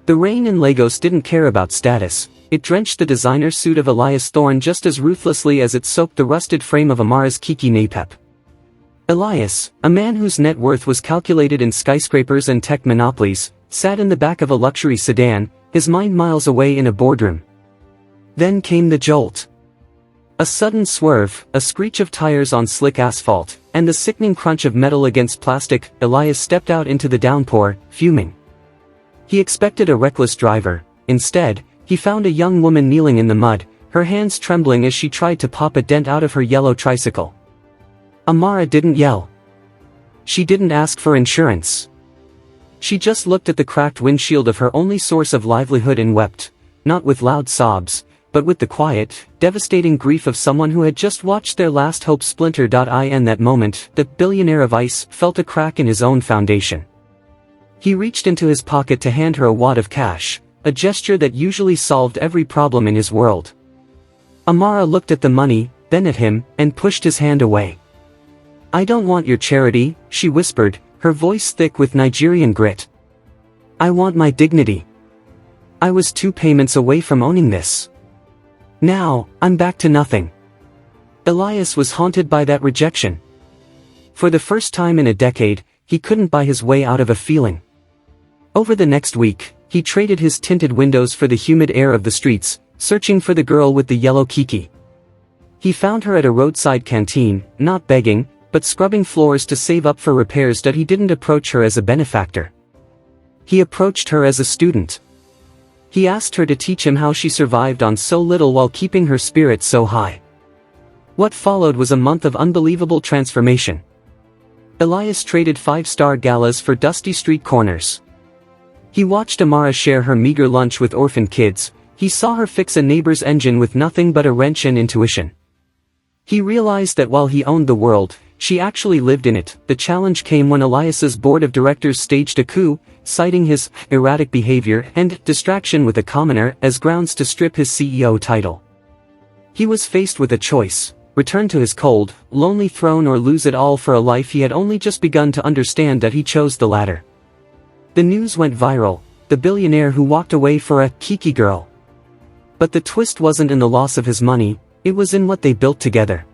The rain in Lagos didn't care about status. It drenched the designer suit of Elias Thorne just as ruthlessly as it soaked the rusted frame of Amara's Keke Napep. Elias, a man whose net worth was calculated in skyscrapers and tech monopolies, sat in the back of a luxury sedan, his mind miles away in a boardroom. Then came the jolt. A sudden swerve, a screech of tires on slick asphalt, and the sickening crunch of metal against plastic. Elias stepped out into the downpour, fuming. He expected a reckless driver. Instead, he found a young woman kneeling in the mud, her hands trembling as she tried to pop a dent out of her yellow tricycle. Amara didn't yell. She didn't ask for insurance. She just looked at the cracked windshield of her only source of livelihood and wept, not with loud sobs, but with the quiet, devastating grief of someone who had just watched their last hope splinter. In that moment, the billionaire of ice felt a crack in his own foundation. He reached into his pocket to hand her a wad of cash, a gesture that usually solved every problem in his world. Amara looked at the money, then at him, and pushed his hand away. "I don't want your charity," she whispered, her voice thick with Nigerian grit. "I want my dignity. I was 2 payments away from owning this. Now, I'm back to nothing." Elias was haunted by that rejection. For the first time in a decade, he couldn't buy his way out of a feeling. Over the next week, he traded his tinted windows for the humid air of the streets, searching for the girl with the yellow Keke. He found her at a roadside canteen, not begging, but scrubbing floors to save up for repairs. He didn't approach her as a benefactor. He approached her as a student. He asked her to teach him how she survived on so little while keeping her spirits so high. What followed was a month of unbelievable transformation. Elias traded 5-star galas for dusty street corners. He watched Amara share her meager lunch with orphan kids. He saw her fix a neighbor's engine with nothing but a wrench and intuition. He realized that while he owned the world, she actually lived in it. The challenge came when Elias's board of directors staged a coup, citing his erratic behavior and distraction with a commoner as grounds to strip his CEO title. He was faced with a choice: return to his cold, lonely throne or lose it all for a life he had only just begun to understand. That he chose the latter. The news went viral: the billionaire who walked away for a Keke girl. But the twist wasn't in the loss of his money, it was in what they built together.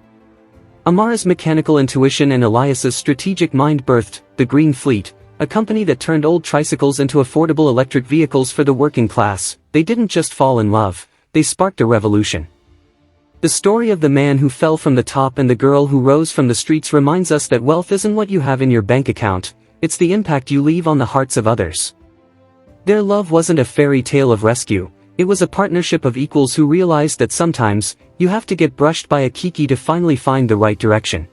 Amara's mechanical intuition and Elias's strategic mind birthed the Green Fleet, a company that turned old tricycles into affordable electric vehicles for the working class. They didn't just fall in love, they sparked a revolution. The story of the man who fell from the top and the girl who rose from the streets reminds us that wealth isn't what you have in your bank account, it's the impact you leave on the hearts of others. Their love wasn't a fairy tale of rescue, it was a partnership of equals who realized that sometimes, you have to get brushed by a Keke to finally find the right direction.